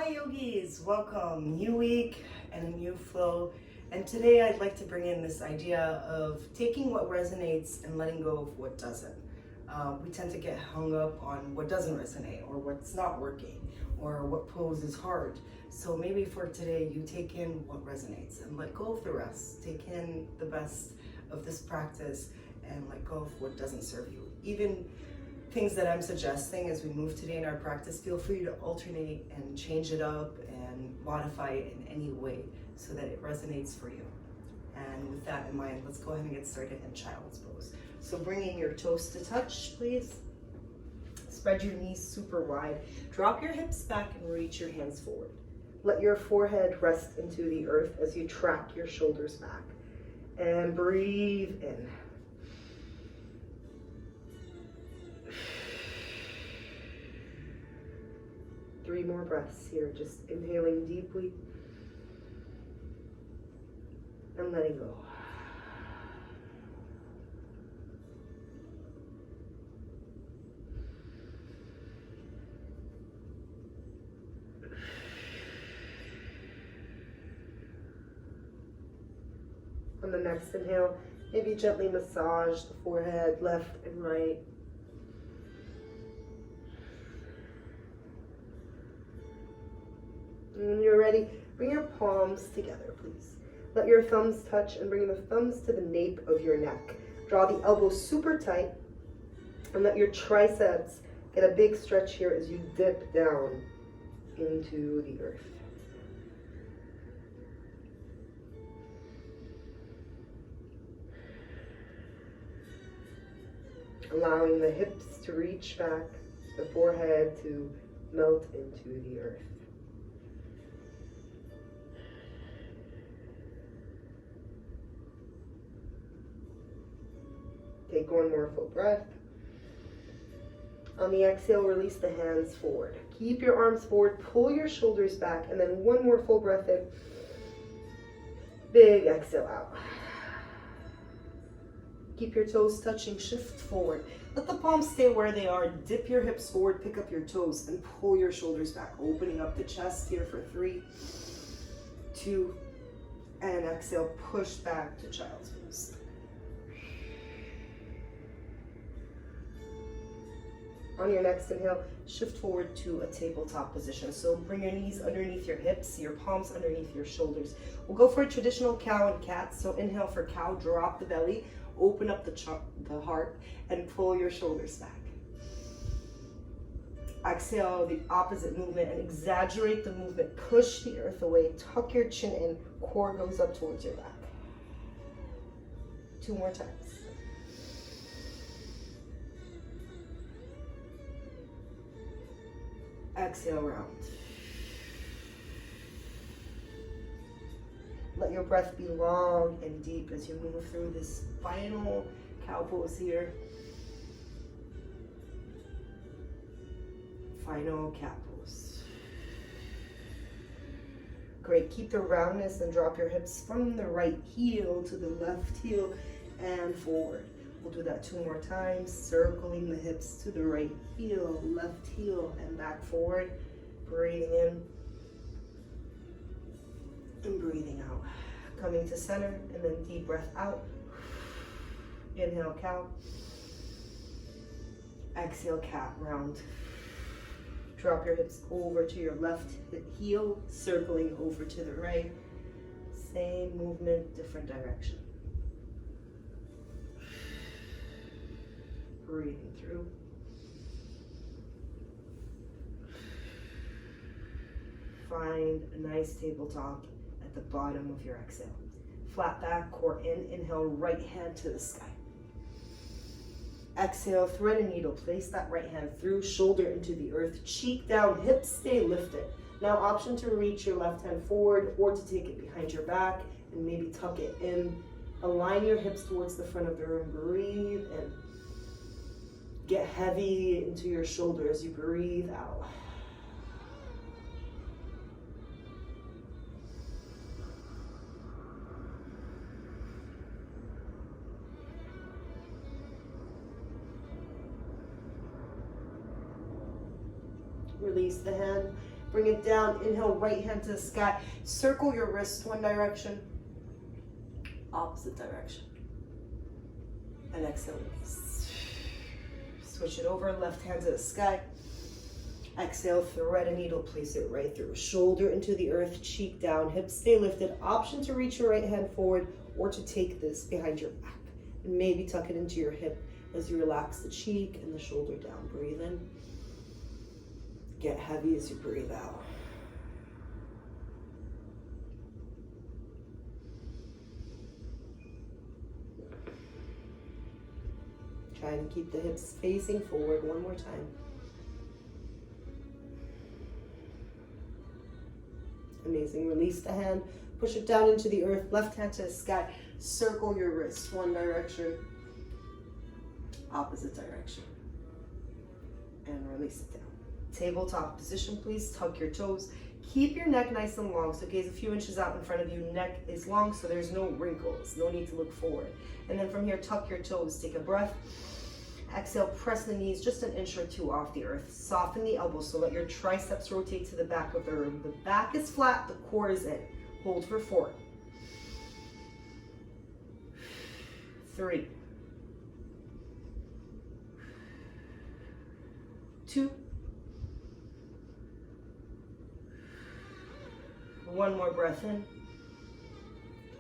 Hi yogis, welcome. New week and a new flow. And today I'd like to bring in this idea of taking what resonates and letting go of what doesn't. We tend to get hung up on what doesn't resonate or what's not working or what pose is hard. So maybe for today you take in what resonates and let go of the rest. Take in the best of this practice and let go of what doesn't serve you. Even things that I'm suggesting as we move today in our practice, feel free to alternate and change it up and modify it in any way so that it resonates for you. And with that in mind, let's go ahead and get started in child's pose. So bringing your toes to touch, please. Spread your knees super wide. Drop your hips back and reach your hands forward. Let your forehead rest into the earth as you track your shoulders back. And breathe in. Three more breaths here, just inhaling deeply and letting go. On the next inhale, maybe gently massage the forehead left and right. When you're ready, bring your palms together, please. Let your thumbs touch and bring the thumbs to the nape of your neck. Draw the elbows super tight and let your triceps get a big stretch here as you dip down into the earth. Allowing the hips to reach back, the forehead to melt into the earth. Take one more full breath. On the exhale, release the hands forward. Keep your arms forward, pull your shoulders back, and then one more full breath in. Big exhale out. Keep your toes touching, shift forward. Let the palms stay where they are. Dip your hips forward, pick up your toes, and pull your shoulders back. Opening up the chest here for 3, 2, and exhale, push back to child's pose. On your next inhale, shift forward to a tabletop position. So bring your knees underneath your hips, your palms underneath your shoulders. We'll go for a traditional cow and cat. So inhale for cow, drop the belly, open up the heart, and pull your shoulders back. Exhale, the opposite movement, and exaggerate the movement. Push the earth away, tuck your chin in, core goes up towards your back. 2 more times. Exhale, round. Let your breath be long and deep as you move through this final cow pose here. Final cat pose. Great, keep the roundness and drop your hips from the right heel to the left heel and forward. We'll do that 2 more times, circling the hips to the right heel, left heel, and back forward. Breathing in and breathing out. Coming to center, and then deep breath out. Inhale, cow. Exhale, cat, round. Drop your hips over to your left heel, circling over to the right. Same movement, different direction. Breathing through. Find a nice tabletop at the bottom of your exhale. Flat back, core in. Inhale, right hand to the sky. Exhale, thread a needle. Place that right hand through, shoulder into the earth, cheek down, hips stay lifted. Now option to reach your left hand forward or to take it behind your back and maybe tuck it in. Align your hips towards the front of the room. Breathe in. Get heavy into your shoulder as you breathe out. Release the hand, Bring it down. Inhale, right hand to the sky. Circle your wrist one direction, opposite direction. And exhale, release. Switch it over, left hand to the sky. Exhale, thread a needle, place it right through. Shoulder into the earth, cheek down, hips stay lifted. Option to reach your right hand forward or to take this behind your back. And maybe tuck it into your hip as you relax the cheek and the shoulder down. Breathe in. Get heavy as you breathe out. Trying to keep the hips facing forward one more time. Amazing. Release the hand. Push it down into the earth. Left hand to the sky. Circle your wrist one direction, opposite direction. And release it down. Tabletop position, please. Tuck your toes. Keep your neck nice and long. So gaze a few inches out in front of you. Neck is long, so there's no wrinkles. No need to look forward. And then from here, tuck your toes. Take a breath. Exhale, press the knees just an inch or two off the earth. Soften the elbows, so let your triceps rotate to the back of the room. The back is flat, the core is in. Hold for 4. 3. 2. 1 more breath in.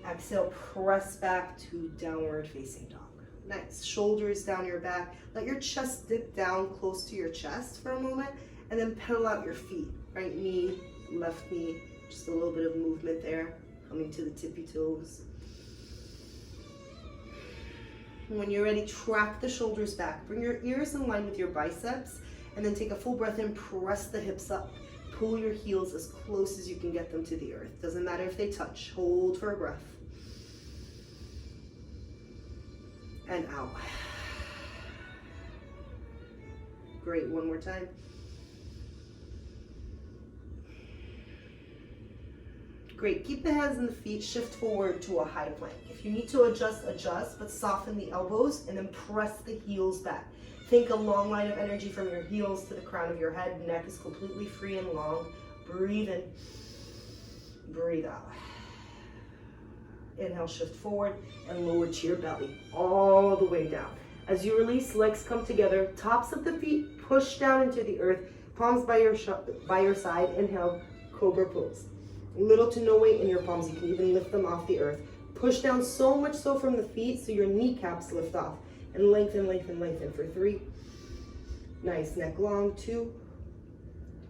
Exhale, press back to downward facing dog. Nice. Shoulders down your back. Let your chest dip down close to your chest for a moment, and then pedal out your feet. Right knee, left knee. Just a little bit of movement there, coming to the tippy toes. And when you're ready, track the shoulders back. Bring your ears in line with your biceps, and then take a full breath in. Press the hips up. Pull your heels as close as you can get them to the earth. Doesn't matter if they touch. Hold for a breath. And out. Great, one more time. Great, keep the hands and the feet, shift forward to a high plank. If you need to adjust, adjust, but soften the elbows and then press the heels back. Think a long line of energy from your heels to the crown of your head. Neck is completely free and long. Breathe in, breathe out. Inhale, shift forward and lower to your belly, all the way down. As you release, legs come together, tops of the feet push down into the earth, palms by your side. Inhale, cobra pose. Little to no weight in your palms. You can even lift them off the earth. Push down so much so from the feet so your kneecaps lift off. And lengthen, lengthen, lengthen for 3. Nice, neck long, 2.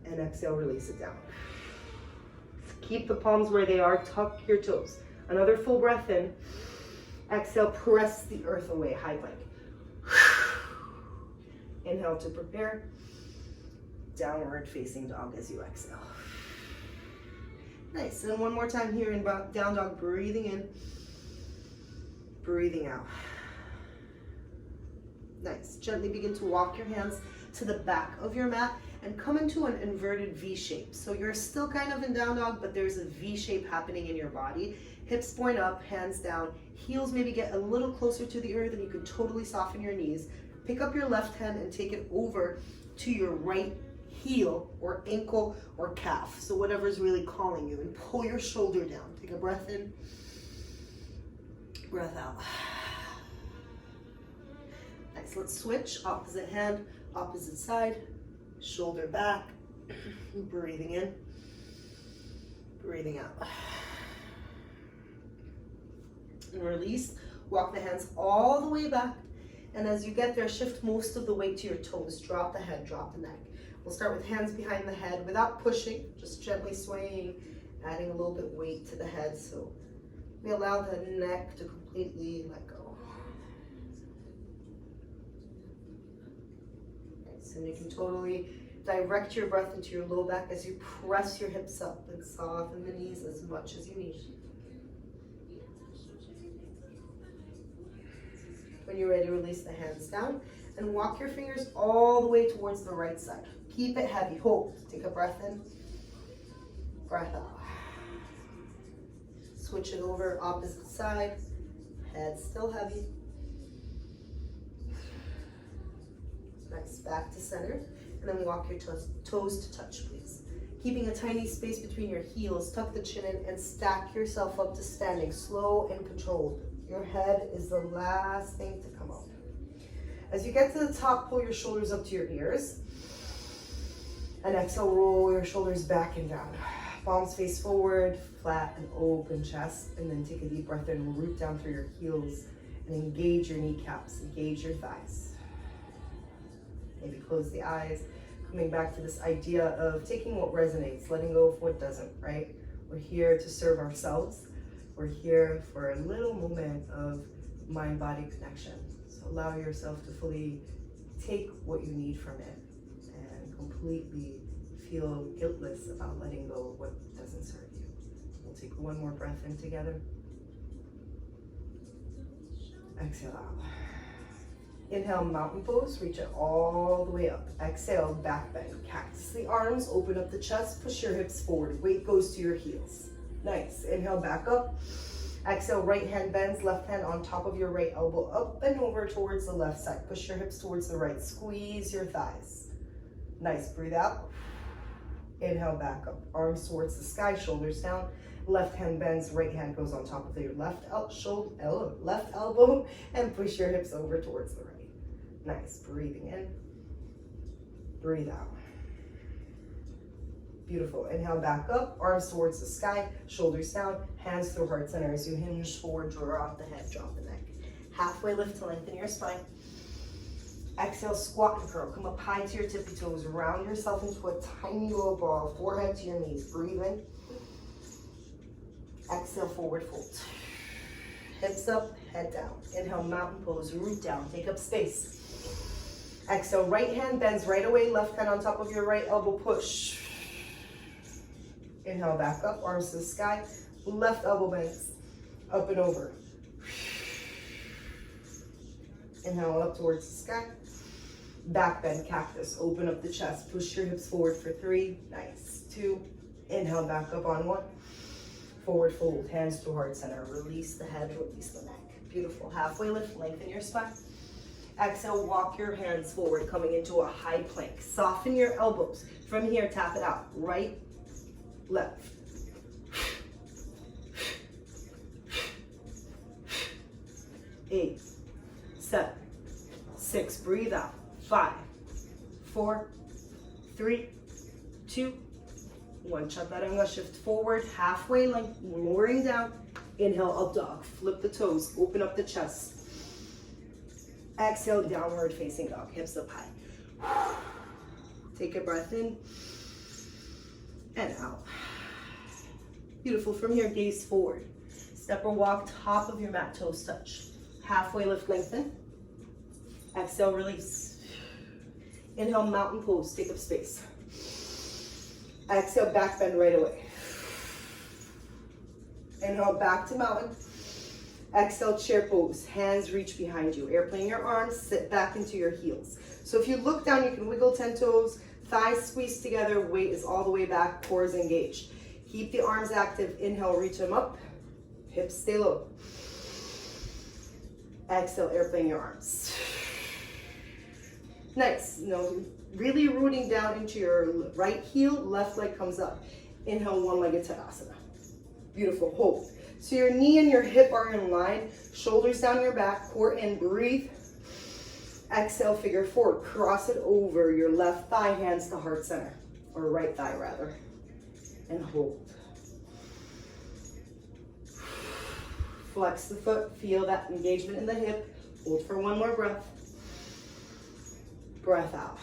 And exhale, release it down. Keep the palms where they are, tuck your toes. Another full breath in. Exhale, press the earth away, high plank. Inhale to prepare. Downward facing dog as you exhale. Nice, and one more time here in down dog, breathing in, breathing out. Nice, gently begin to walk your hands to the back of your mat and come into an inverted V shape. So you're still kind of in down dog, but there's a V shape happening in your body. Hips point up, hands down, heels maybe get a little closer to the earth, and you can totally soften your knees. Pick up your left hand and take it over to your right heel or ankle or calf. So whatever's really calling you, and pull your shoulder down. Take a breath in, breath out. Nice, let's switch. Opposite hand, opposite side, shoulder back, breathing in, breathing out. And release, walk the hands all the way back. And as you get there, shift most of the weight to your toes. Drop the head, drop the neck. We'll start with hands behind the head without pushing, just gently swaying, adding a little bit weight to the head. So we allow the neck to completely let go. Nice, and you can totally direct your breath into your low back as you press your hips up and soften the knees as much as you need. When you're ready, release the hands down and walk your fingers all the way towards the right side. Keep it heavy. Hold. Take a breath in, breath out. Switch it over, opposite side. Head still heavy. Nice. Back to center. And then walk your toes to touch, please. Keeping a tiny space between your heels, tuck the chin in and stack yourself up to standing, slow and controlled. Your head is the last thing to come up. As you get to the top, pull your shoulders up to your ears. And exhale, roll your shoulders back and down. Palms face forward, flat and open chest. And then take a deep breath in, root down through your heels and engage your kneecaps, engage your thighs. Maybe close the eyes. Coming back to this idea of taking what resonates, letting go of what doesn't, right? We're here to serve ourselves. We're here for a little moment of mind-body connection. So allow yourself to fully take what you need from it and completely feel guiltless about letting go of what doesn't serve you. We'll take one more breath in together. Exhale out. Inhale, mountain pose, reach it all the way up. Exhale, back bend, cactus the arms, open up the chest, push your hips forward. Weight goes to your heels. Nice. Inhale, back up. Exhale, right hand bends, left hand on top of your right elbow, up and over towards the left side. Push your hips towards the right, squeeze your thighs. Nice, breathe out. Inhale, back up, arms towards the sky, shoulders down. Left hand bends, right hand goes on top of your left elbow, and push your hips over towards the right. Nice, breathing in, breathe out. Beautiful, inhale, back up, arms towards the sky, shoulders down, hands through heart center as you hinge forward, drop the head, drop the neck. Halfway lift to lengthen your spine. Exhale, squat and curl, come up high to your tippy toes, round yourself into a tiny little ball, forehead to your knees, breathe in. Exhale, forward fold. Hips up, head down. Inhale, mountain pose, root down, take up space. Exhale, right hand bends right away, left hand on top of your right elbow, push. Inhale, back up, arms to the sky. Left elbow bends, up and over. Inhale, up towards the sky. Back bend, cactus, open up the chest. Push your hips forward for 3, nice, 2. Inhale, back up on 1. Forward fold, hands to heart center. Release the head, release the neck. Beautiful, halfway lift, lengthen your spine. Exhale, walk your hands forward, coming into a high plank. Soften your elbows. From here, tap it out. Right, left. 8, 7, 6, breathe out. 5, 4, 3, 2, 1. Chaturanga, shift forward, halfway length, lowering down. Inhale, up dog, flip the toes, open up the chest. Exhale, downward facing dog, hips up high. Take a breath in and out. Beautiful, from here, gaze forward. Step or walk, top of your mat, toes touch. Halfway lift, lengthen. Exhale, release. Inhale, mountain pose, take up space. Exhale, back bend right away. Inhale, back to mountain. Exhale, chair pose. Hands reach behind you. Airplane your arms, sit back into your heels. So if you look down, you can wiggle 10 toes, thighs squeeze together, weight is all the way back, core is engaged. Keep the arms active. Inhale, reach them up. Hips stay low. Exhale, airplane your arms. Nice. Really rooting down into your right heel, left leg comes up. Inhale, one-legged Tadasana. Beautiful, hold. So your knee and your hip are in line, shoulders down your back, core in, breathe. Exhale, figure four, cross it over your left thigh, hands to heart center, or right thigh rather, and hold. Flex the foot, feel that engagement in the hip, hold for one more breath. Breath out.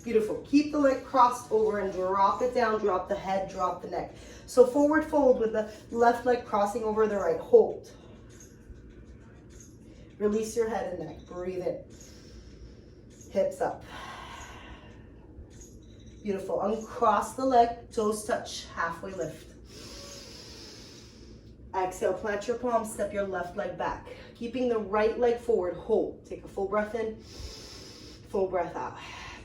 Beautiful. Keep the leg crossed over and drop it down, drop the head, drop the neck. So forward fold with the left leg crossing over the right. Hold. Release your head and neck. Breathe in. Hips up. Beautiful. Uncross the leg, toes touch, halfway lift. Exhale, plant your palms, step your left leg back. Keeping the right leg forward, hold. Take a full breath in, full breath out.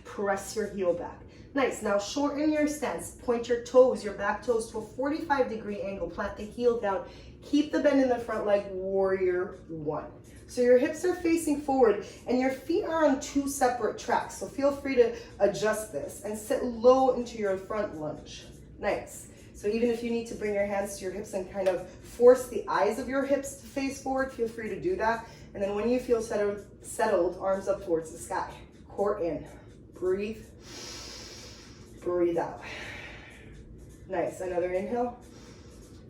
Press your heel back. Nice. Now shorten your stance. Point your toes, your back toes to a 45-degree angle. Plant the heel down. Keep the bend in the front leg, warrior one. So your hips are facing forward and your feet are on two separate tracks. So feel free to adjust this and sit low into your front lunge. Nice. So even if you need to bring your hands to your hips and kind of force the eyes of your hips to face forward, feel free to do that. And then when you feel settled, arms up towards the sky. Core in. Breathe. Breathe out. Nice. Another inhale.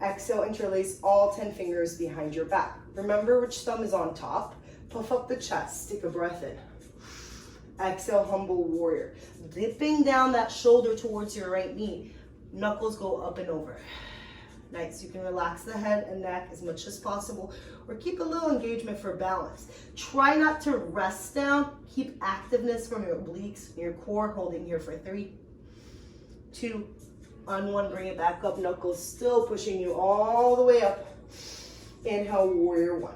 Exhale, interlace all 10 fingers behind your back. Remember which thumb is on top. Puff up the chest. Take a breath in. Exhale, humble warrior. Dipping down that shoulder towards your right knee. Knuckles go up and over. Nice. You can relax the head and neck as much as possible or keep a little engagement for balance. Try not to rest down. Keep activeness from your obliques and your core, holding here for 3, 2, on 1, bring it back up. Knuckles still pushing you all the way up. Inhale, warrior 1.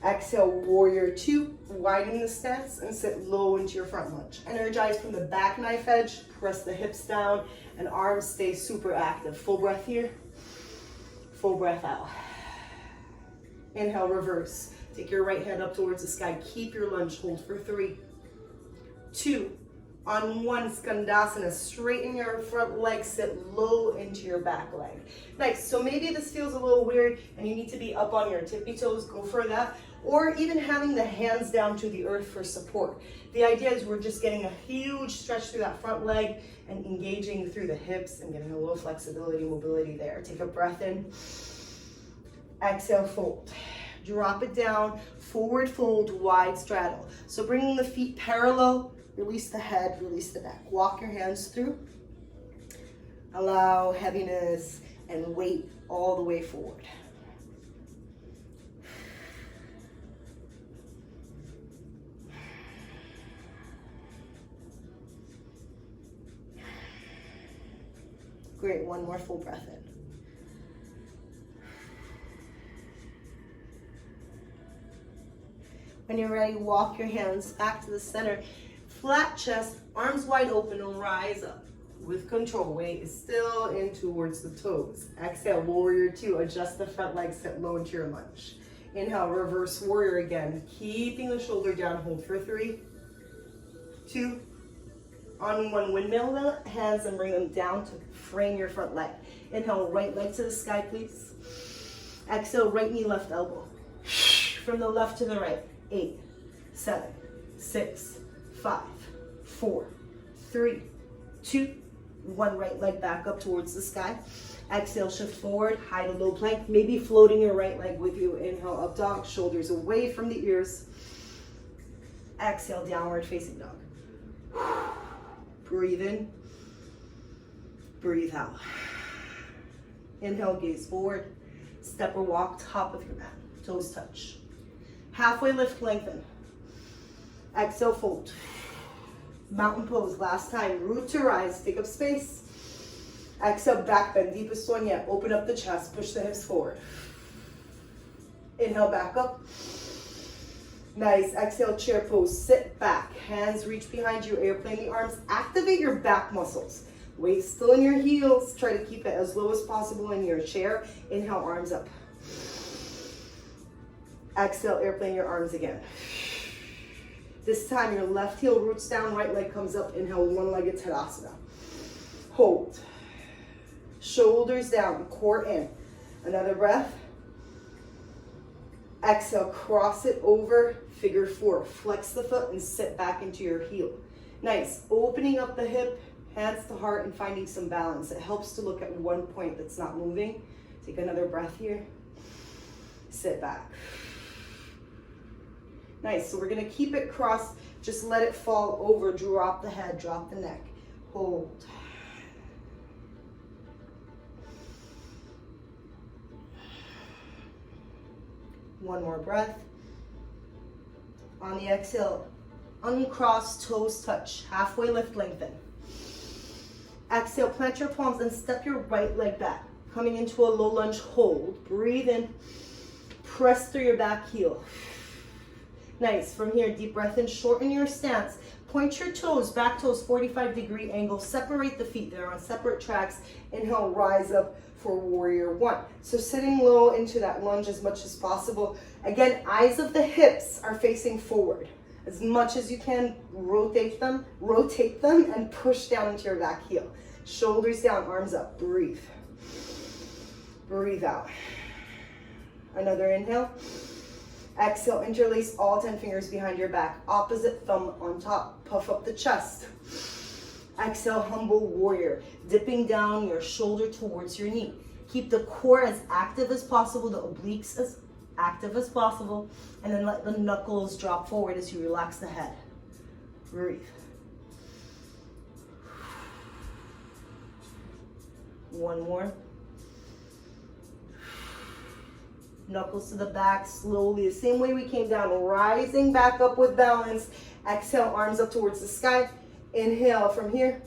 Exhale, warrior 2. Widen the stance and sit low into your front lunge. Energize from the back knife edge. Press the hips down and arms stay super active. Full breath here. Full breath out. Inhale, reverse. Take your right hand up towards the sky. Keep your lunge. Hold for 3, 2, on 1, Skandasana. Straighten your front leg, sit low into your back leg. Nice. So maybe this feels a little weird and you need to be up on your tippy toes, go for that. Or even having the hands down to the earth for support. The idea is we're just getting a huge stretch through that front leg and engaging through the hips and getting a little flexibility, mobility there. Take a breath in. Exhale, fold. Drop it down, forward fold, wide straddle. So bringing the feet parallel, release the head, release the neck. Walk your hands through. Allow heaviness and weight all the way forward. Great, one more full breath in. When you're ready, walk your hands back to the center. Flat chest, arms wide open, and rise up. With control, weight is still in towards the toes. Exhale, warrior 2, adjust the front leg, sit low into your lunge. Inhale, reverse warrior again. Keeping the shoulder down, hold for 3, 2, on 1, windmill the hands and bring them down to frame your front leg. Inhale, right leg to the sky, please. Exhale, right knee, left elbow. From the left to the right. 8, 7, 6, 5, 4, 3, 2, 1. Right leg back up towards the sky. Exhale, shift forward, high to low plank, maybe floating your right leg with you. Inhale, up dog, shoulders away from the ears. Exhale, downward facing dog. Breathe in, breathe out. Inhale, gaze forward, step or walk, top of your mat, toes touch. Halfway lift, lengthen. Exhale, fold. Mountain pose, last time. Root to rise, take up space. Exhale, back bend, deepest one yet. Open up the chest, push the hips forward. Inhale, back up. Nice, exhale, chair pose, sit back. Hands reach behind you, airplane the arms. Activate your back muscles. Weight still in your heels. Try to keep it as low as possible in your chair. Inhale, arms up. Exhale, airplane your arms again. This time your left heel roots down, right leg comes up. Inhale, one-legged Tadasana. Hold. Shoulders down, core in. Another breath. Exhale, cross it over, figure 4. Flex the foot and sit back into your heel. Nice. Opening up the hip, hands to heart, and finding some balance. It helps to look at one point that's not moving. Take another breath here. Sit back. Nice. So we're going to keep it crossed. Just let it fall over. Drop the head, drop the neck. Hold. One more breath. On the exhale, uncross, toes touch. Halfway lift, lengthen. Exhale, plant your palms and step your right leg back. Coming into a low lunge, hold. Breathe in. Press through your back heel. Nice. From here, deep breath in, shorten your stance. Point your toes, back toes, 45-degree angle. Separate the feet. They're on separate tracks. Inhale, rise up for warrior one. So sitting low into that lunge as much as possible. Again, eyes of the hips are facing forward. As much as you can, rotate them, and push down into your back heel. Shoulders down, arms up. Breathe. Breathe out. Another inhale. Exhale, interlace all 10 fingers behind your back. Opposite thumb on top. Puff up the chest. Exhale, humble warrior. Dipping down your shoulder towards your knee. Keep the core as active as possible, the obliques as active as possible, and then let the knuckles drop forward as you relax the head. Breathe. One more. Knuckles to the back, slowly, the same way we came down, rising back up with balance. Exhale, arms up towards the sky. Inhale from here.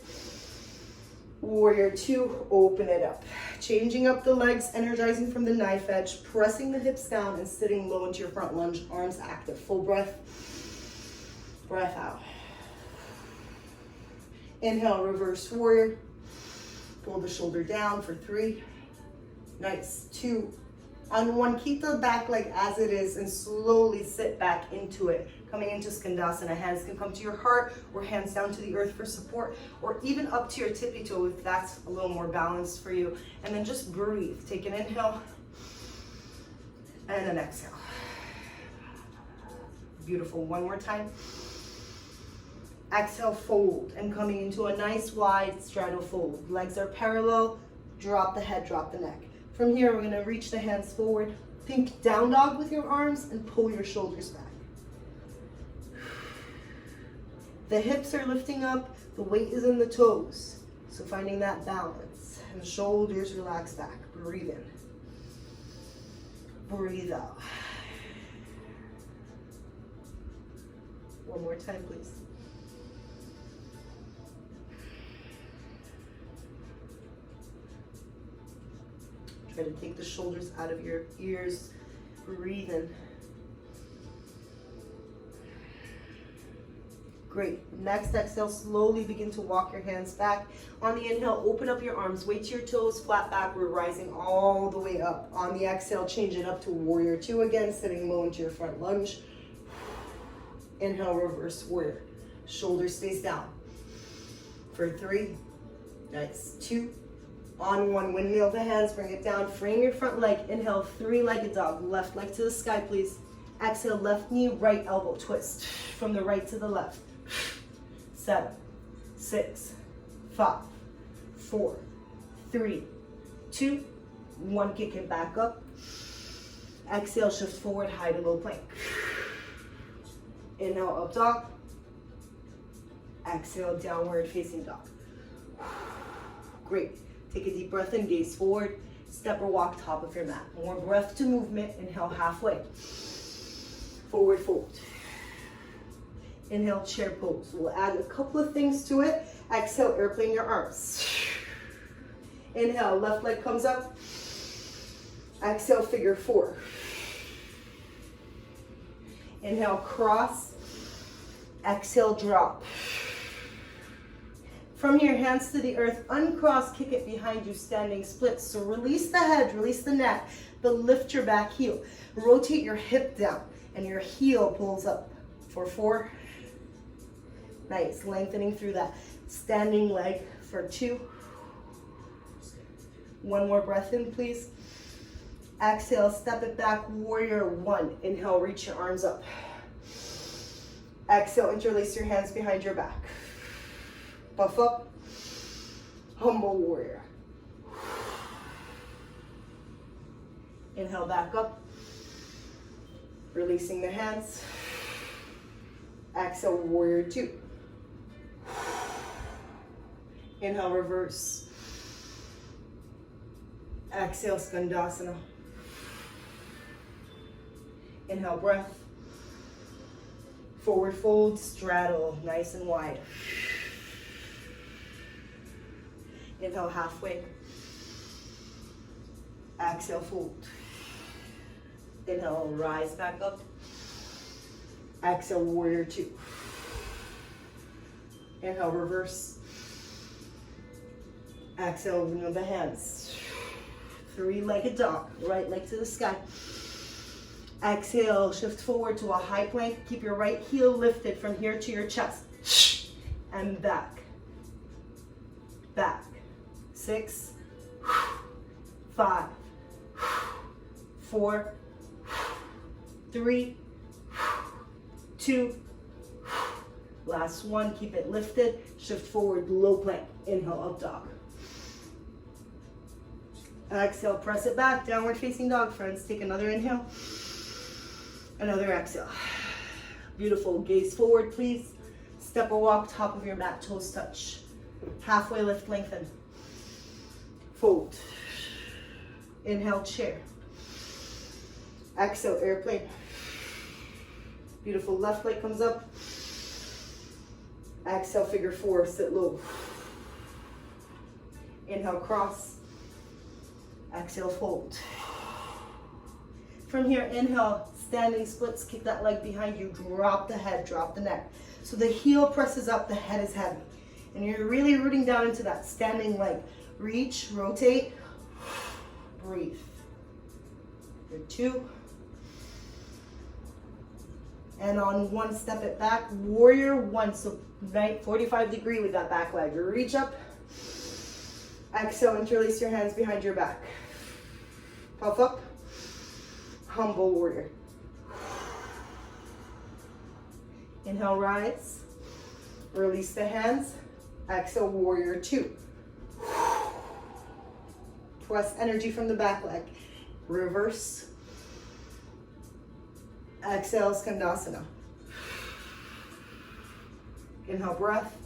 Warrior two, open it up. Changing up the legs, energizing from the knife edge, pressing the hips down and sitting low into your front lunge, arms active. Full breath. Breath out. Inhale, reverse warrior. Pull the shoulder down for 3. Nice. 2. On 1, keep the back leg as it is and slowly sit back into it. Coming into Skandasana, hands can come to your heart or hands down to the earth for support, or even up to your tippy toe if that's a little more balanced for you. And then just breathe. Take an inhale and an exhale. Beautiful. One more time. Exhale, fold, and coming into a nice wide straddle fold. Legs are parallel. Drop the head, drop the neck. From here, we're going to reach the hands forward. Think down dog with your arms and pull your shoulders back. The hips are lifting up. The weight is in the toes. So finding that balance. And the shoulders relax back. Breathe in. Breathe out. One more time, please. Try to take the shoulders out of your ears. Breathe in. Great. Next exhale, slowly begin to walk your hands back. On the inhale, open up your arms, weight to your toes, flat back. We're rising all the way up. On the exhale, change it up to warrior two again, sitting low into your front lunge. Inhale, reverse warrior. Shoulder stays down. For 3. Nice. 2. On 1, windmill the hands, bring it down. Frame your front leg. Inhale, 3-legged dog. Left leg to the sky, please. Exhale, left knee, right elbow twist. From the right to the left. 7, 6, 5, 4, 3, 2, 1. Kick it back up. Exhale, shift forward, high to low plank. Inhale, up dog. Exhale, downward facing dog. Great. Take a deep breath in, gaze forward. Step or walk top of your mat. More breath to movement. Inhale, halfway. Forward fold. Inhale, chair pose. We'll add a couple of things to it. Exhale, airplane your arms. Inhale, left leg comes up. Exhale, figure 4. Inhale, cross. Exhale, drop. From here, hands to the earth, uncross, kick it behind you, standing split. So release the head, release the neck, but lift your back heel. Rotate your hip down, and your heel pulls up for 4. Nice, lengthening through that standing leg for 2. One more breath in, please. Exhale, step it back, warrior 1. Inhale, reach your arms up. Exhale, interlace your hands behind your back. Puff up, humble warrior. Inhale, back up, releasing the hands. Exhale, warrior 2. Inhale, reverse. Exhale, Skandasana. Inhale, breath. Forward fold, straddle, nice and wide. Inhale, halfway. Exhale, fold. Inhale, rise back up. Exhale, warrior 2. Inhale, reverse. Exhale, move the hands. Three-legged dog, right leg to the sky. Exhale, shift forward to a high plank. Keep your right heel lifted from here to your chest. And back. Back. 6, 5, 4, 3, 2, last one. Keep it lifted. Shift forward, low plank. Inhale, up dog. Exhale, press it back. Downward facing dog, friends. Take another inhale. Another exhale. Beautiful. Gaze forward, please. Step or walk, top of your mat, toes touch. Halfway lift, lengthen. Fold. Inhale, chair. Exhale, airplane. Beautiful. Left leg comes up. Exhale, figure four, sit low. Inhale, cross. Exhale, fold. From here, inhale, standing splits, kick that leg behind you, drop the head, drop the neck. So the heel presses up, the head is heavy. And you're really rooting down into that standing leg. Reach, rotate, breathe. Here, 2. And on 1, step it back, warrior 1. So right, 45 degree with that back leg. Reach up. Exhale, interlace your hands behind your back. Puff up. Humble warrior. Inhale, rise. Release the hands. Exhale, warrior 2. Press energy from the back leg. Reverse. Exhale, Skandasana. Inhale, breath.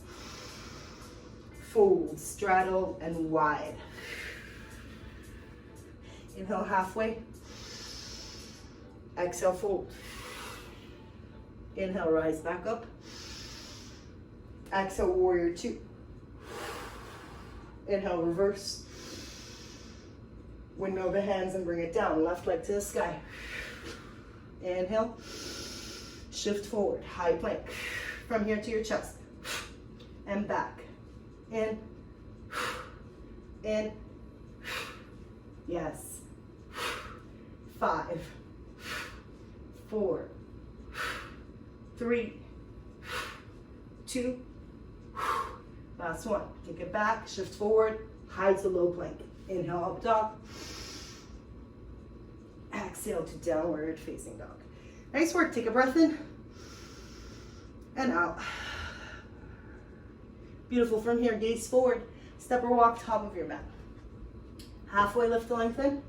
Fold, straddle, and wide. Inhale, halfway. Exhale, fold. Inhale, rise back up. Exhale, warrior 2. Inhale, reverse. Windmill the hands and bring it down. Left leg to the sky. Inhale. Shift forward. High plank. From here to your chest. And back. In. In. Yes. 5, 4, 3, 2. Last one. Take it back. Shift forward. High to low plank. Inhale, up dog. Exhale to downward facing dog. Nice work. Take a breath in and out. Beautiful. From here, gaze forward. Step or walk, top of your mat. Halfway lift to lengthen.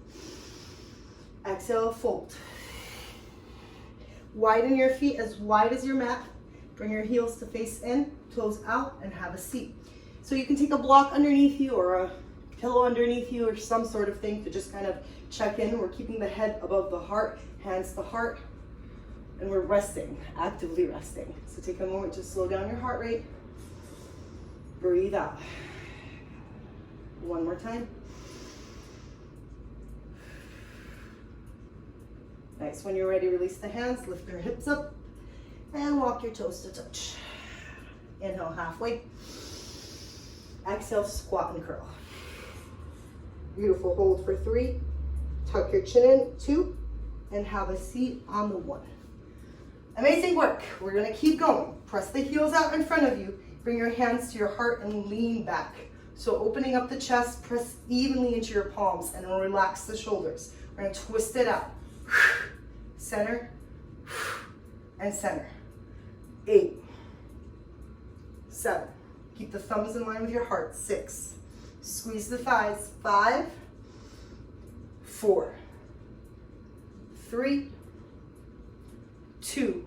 Exhale, fold. Widen your feet as wide as your mat. Bring your heels to face in, toes out, and have a seat. So you can take a block underneath you or a pillow underneath you or some sort of thing to just kind of check in. We're keeping the head above the heart, hands to heart, and we're resting, actively resting. So take a moment to slow down your heart rate. Breathe out. One more time. Nice. When you're ready, release the hands, lift your hips up, and walk your toes to touch. Inhale, halfway. Exhale, squat and curl. Beautiful. Hold for 3. Tuck your chin in, 2, and have a seat on the 1. Amazing work. We're gonna keep going. Press the heels out in front of you. Bring your hands to your heart and lean back. So opening up the chest, press evenly into your palms and relax the shoulders. We're gonna twist it out. Center and center. 8, 7. Keep the thumbs in line with your heart. 6. Squeeze the thighs. 5, 4, 3, 2,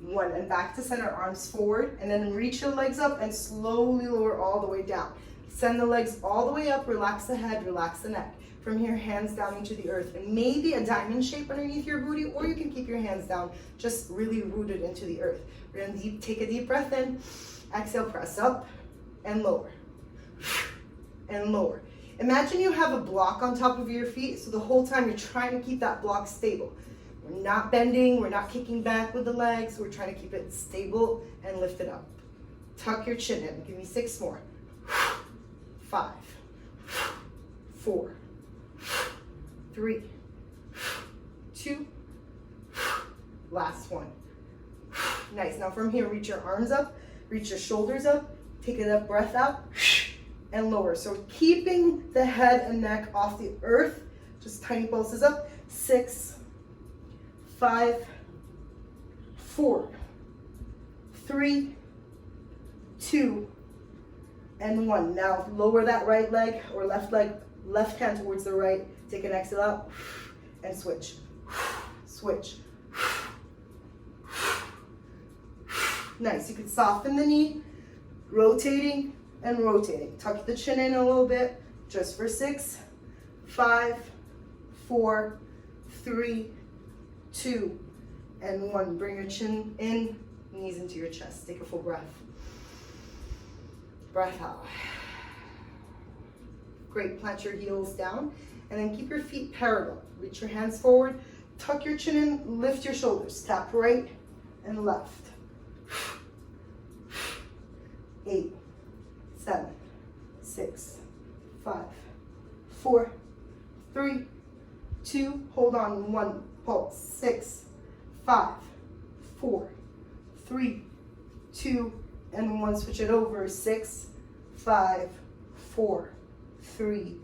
1. And back to center, arms forward, and then reach your legs up and slowly lower all the way down. Send the legs all the way up, relax the head, relax the neck. From here, hands down into the earth. And maybe a diamond shape underneath your booty, or you can keep your hands down, just really rooted into the earth. We're gonna take a deep breath in. Exhale, press up and lower. And lower. Imagine you have a block on top of your feet, so the whole time you're trying to keep that block stable. We're not bending, we're not kicking back with the legs, we're trying to keep it stable and lift it up. Tuck your chin in. Give me 6 more. 5, 4, 3, 2, last one. Nice. Now from here, reach your arms up, reach your shoulders up, take a deep breath out, and lower. So keeping the head and neck off the earth, just tiny pulses up. 6, 5, 4, 3, 2, and 1. Now lower that right leg or left leg, left hand towards the right. Take an exhale out and switch. Switch. Nice. You can soften the knee, rotating and rotating. Tuck the chin in a little bit, just for 6, 5, 4, 3, 2, and 1. Bring your chin in, knees into your chest. Take a full breath. Breath out. Great. Plant your heels down and then keep your feet parallel. Reach your hands forward, tuck your chin in, lift your shoulders. Tap right and left. 8, 7, 6, 5, 4, 3, 2, hold on, 1, pulse. 6, 5, 4, 3, 2, and 1. Switch it over. 6, 5, 4, 3,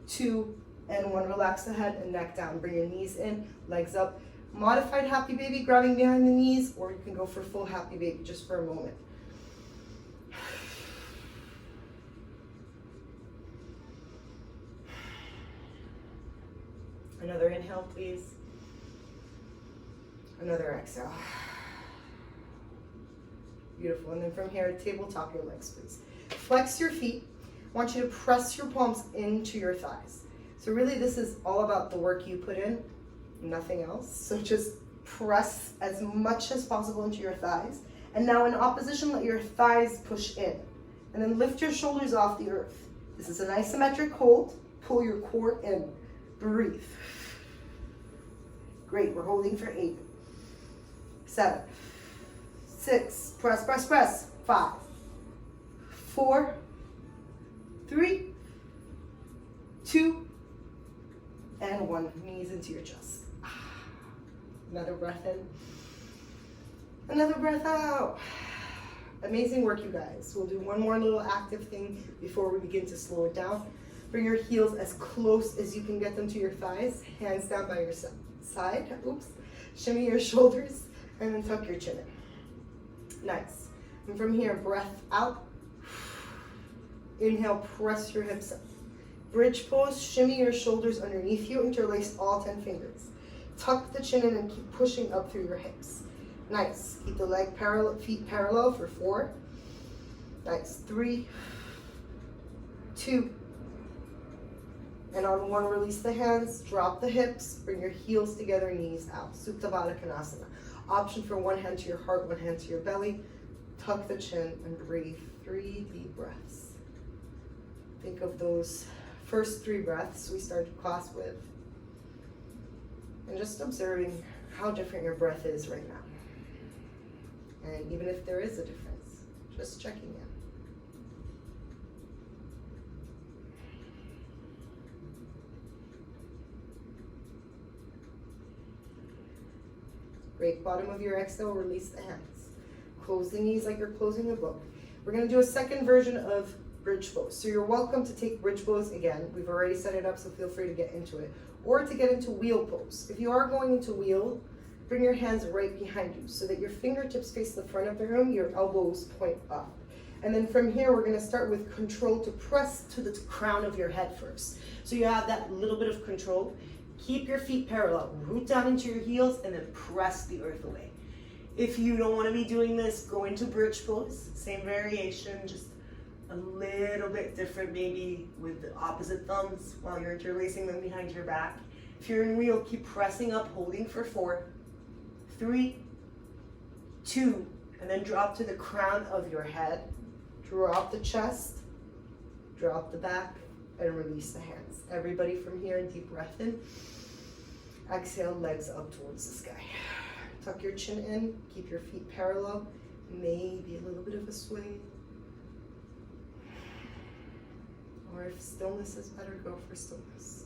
2, and 1. Relax the head and neck down. Bring your knees in, legs up. Modified happy baby, grabbing behind the knees, or you can go for full happy baby just for a moment. Another inhale, please. Another exhale. Beautiful. And then from here, tabletop your legs, please. Flex your feet. I want you to press your palms into your thighs. So really, this is all about the work you put in, nothing else. So just press as much as possible into your thighs. And now in opposition, let your thighs push in. And then lift your shoulders off the earth. This is an isometric hold. Pull your core in. Breathe. Great. We're holding for 8, 7, 6. Press, press, press. 5, 4, 3, 2, and 1. Knees into your chest. Another breath in. Another breath out. Amazing work, you guys. We'll do one more little active thing before we begin to slow it down. Bring your heels as close as you can get them to your thighs. Hands down by your side. Oops. Shimmy your shoulders and then tuck your chin in. Nice. And from here, breath out. Inhale, press your hips up. Bridge pose, shimmy your shoulders underneath you, interlace all 10 fingers. Tuck the chin in and keep pushing up through your hips. Nice. Keep the leg parallel, feet parallel for 4. Nice. 3, 2, and on 1, release the hands, drop the hips, bring your heels together, knees out. Supta Baddha Konasana. Option for 1 hand to your heart, 1 hand to your belly. Tuck the chin and breathe. 3 deep breaths. Think of those first 3 breaths we started class with. And just observing how different your breath is right now. And even if there is a difference, just checking in. Great. Bottom of your exhale, release the hands. Close the knees like you're closing a book. We're going to do a second version of bridge pose. So you're welcome to take bridge pose again. We've already set it up, so feel free to get into it. Or to get into wheel pose. If you are going into wheel, bring your hands right behind you so that your fingertips face the front of the room, your elbows point up. And then from here, we're going to start with control to press to the crown of your head first. So you have that little bit of control. Keep your feet parallel, root down into your heels, and then press the earth away. If you don't want to be doing this, go into bridge pose. Same variation, just a little bit different, maybe with the opposite thumbs while you're interlacing them behind your back. If you're in wheel, keep pressing up, holding for 4, 3, 2, and then drop to the crown of your head. Drop the chest, drop the back, and release the hands. Everybody from here, deep breath in. Exhale, legs up towards the sky. Tuck your chin in, keep your feet parallel. Maybe a little bit of a sway. if stillness is better, go for stillness.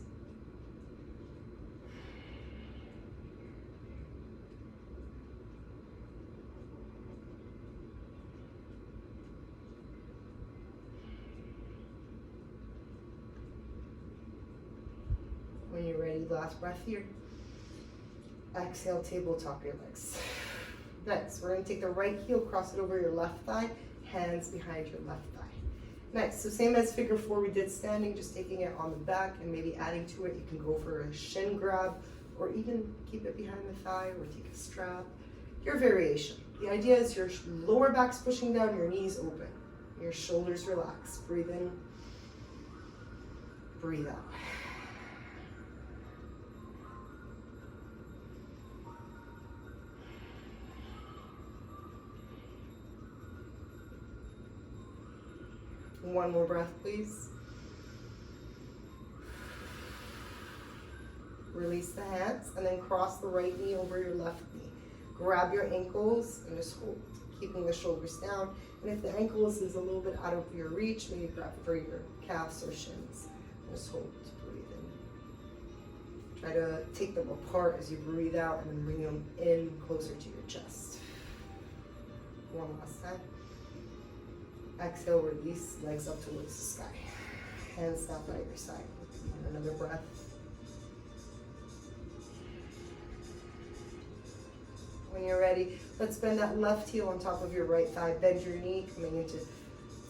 When you're ready, last breath here. Exhale, tabletop your legs. Next, we're going to take the right heel, cross it over your left thigh, hands behind your left thigh. Next, so same as figure 4 we did standing, just taking it on the back and maybe adding to it. You can go for a shin grab or even keep it behind the thigh or take a strap. Your variation. The idea is your lower back's pushing down, your knees open, your shoulders relax. Breathe in, breathe out. One more breath, please. Release the hands and then cross the right knee over your left knee. Grab your ankles and just hold, keeping the shoulders down. And if the ankles is a little bit out of your reach, maybe grab for your calves or shins. Just hold, breathe in. Try to take them apart as you breathe out and then bring them in closer to your chest. One last time. Exhale, release, legs up towards the sky. Hands down by your side. And another breath. When you're ready, let's bend that left heel on top of your right thigh. Bend your knee, coming into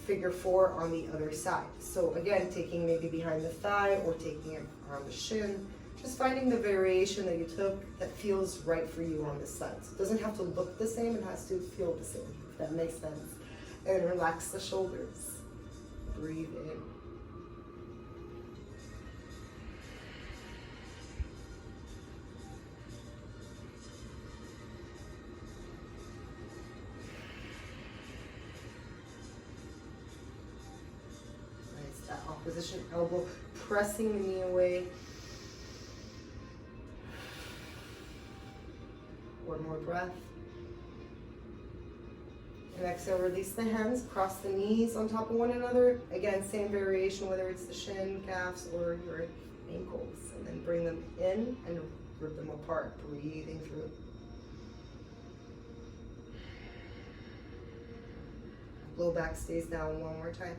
figure 4 on the other side. So again, taking maybe behind the thigh or taking it around the shin. Just finding the variation that you took that feels right for you on this side. So it doesn't have to look the same, it has to feel the same, if that makes sense. And relax the shoulders. Breathe in. Nice, that opposition elbow, pressing the knee away. One more breath. And exhale, release the hands, cross the knees on top of one another. Again, same variation, whether it's the shin, calves, or your ankles. And then bring them in and rip them apart, breathing through. Low back stays down one more time.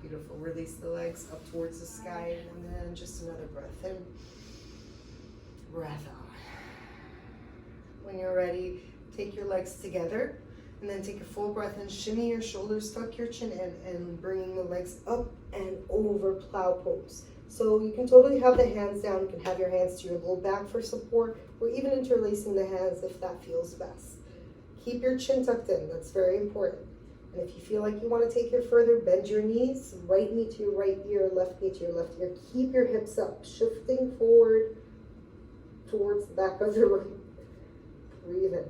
Beautiful. Release the legs up towards the sky. And then just another breath in. Breath out. When you're ready, take your legs together and then take a full breath and shimmy your shoulders, tuck your chin in, and bringing the legs up and over plow pose. So you can totally have the hands down. You can have your hands to your low back for support, or even interlacing the hands if that feels best. Keep your chin tucked in. That's very important. And if you feel like you want to take it further, bend your knees, right knee to your right ear, left knee to your left ear. Keep your hips up, shifting forward towards the back of the room. Breathe in.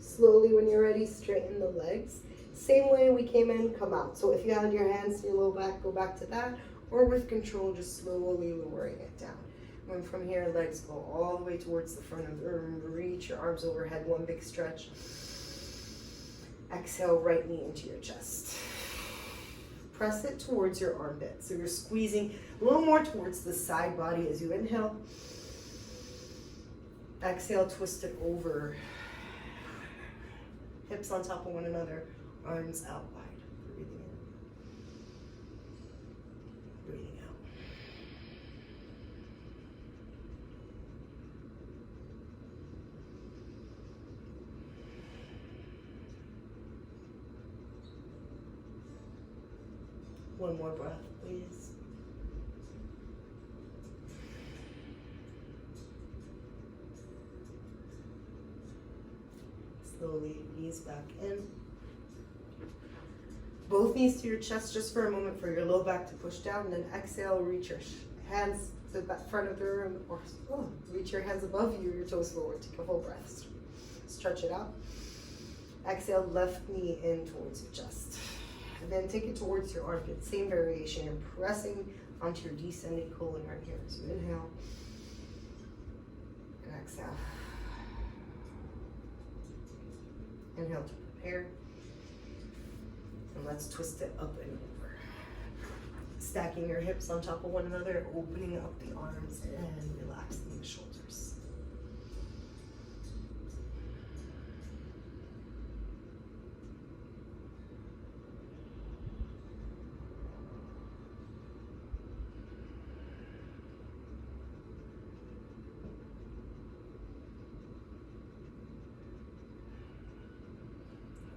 Slowly, when you're ready, straighten the legs. Same way we came in, come out. So if you had your hands to your low back, go back to that. Or with control, just slowly lowering it down. And from here, legs go all the way towards the front of the room. Reach your arms overhead, one big stretch. Exhale, right knee into your chest. Press it towards your armpit. So you're squeezing a little more towards the side body as you inhale. Exhale, twist it over. Hips on top of one another, arms out wide. Breathing in. Breathing out. One more breath, please. Slowly ease back in. Both knees to your chest just for a moment for your low back to push down, and then exhale, reach your hands to the front of the room, or reach your hands above you, your toes forward. Take a full breath. Stretch it out. Exhale, left knee in towards your chest. And then take it towards your armpit. Same variation. You're pressing onto your descending colon right here. So inhale and exhale. Inhale to prepare. And let's twist it up and over. Stacking your hips on top of one another, opening up the arms and relaxing the shoulders.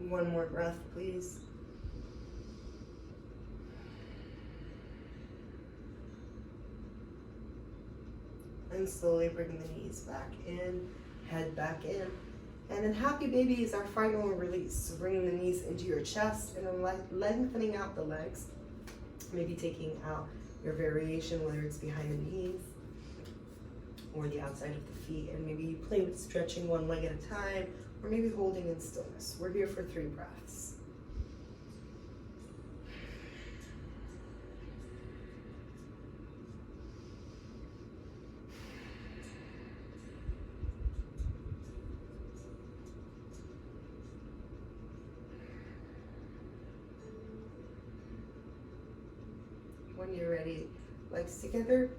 One more breath, please. And slowly bring the knees back in, head back in. And then happy baby is our final release. So bringing the knees into your chest and then lengthening out the legs. Maybe taking out your variation, whether it's behind the knees or the outside of the feet. And maybe you play with stretching one leg at a time, or maybe holding in stillness. We're here for 3 breaths. When you're ready, legs together.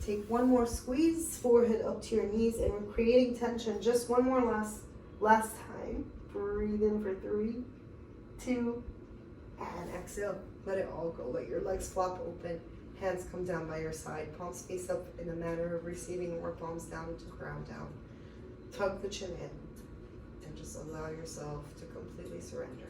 Take one more squeeze, forehead up to your knees, and we're creating tension. Just one more last time. Breathe in for 3, 2, and exhale. Let it all go. Let your legs flop open. Hands come down by your side. Palms face up in a manner of receiving, or palms down to ground down. Tug the chin in, and just allow yourself to completely surrender.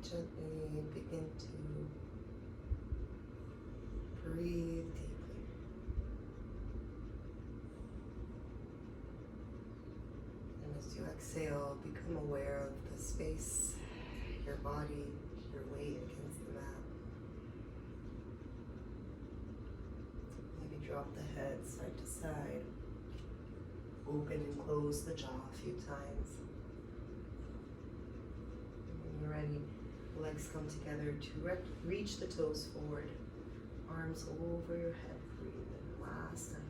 Gently begin to breathe deeply. And as you exhale, become aware of the space, your body, your weight against the mat. Maybe drop the head side to side. Open and close the jaw a few times. And when you're ready, legs come together to reach the toes forward. Arms over your head. Breathe in. Last time.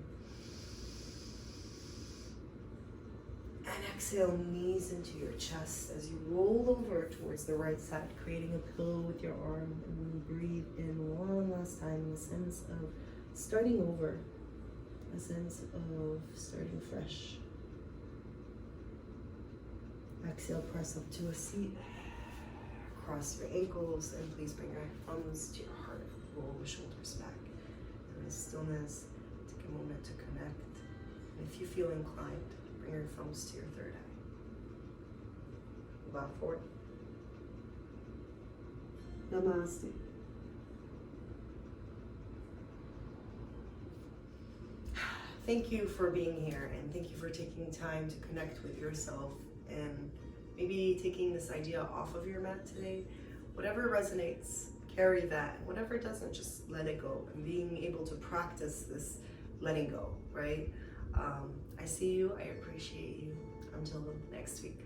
And Exhale, knees into your chest as you roll over towards the right side, creating a pillow with your arm. And then breathe in one last time, a sense of starting over, a sense of starting fresh. Exhale, press up to a seat. Cross your ankles and please bring your thumbs to your heart. Roll the shoulders back. In this stillness, take a moment to connect. And if you feel inclined, bring your thumbs to your third eye. Bow forward. Namaste. Thank you for being here, and thank you for taking time to connect with yourself and maybe taking this idea off of your mat today. Whatever resonates, carry that. Whatever doesn't, just let it go. And being able to practice this letting go, right? I see you, I appreciate you. Until next week.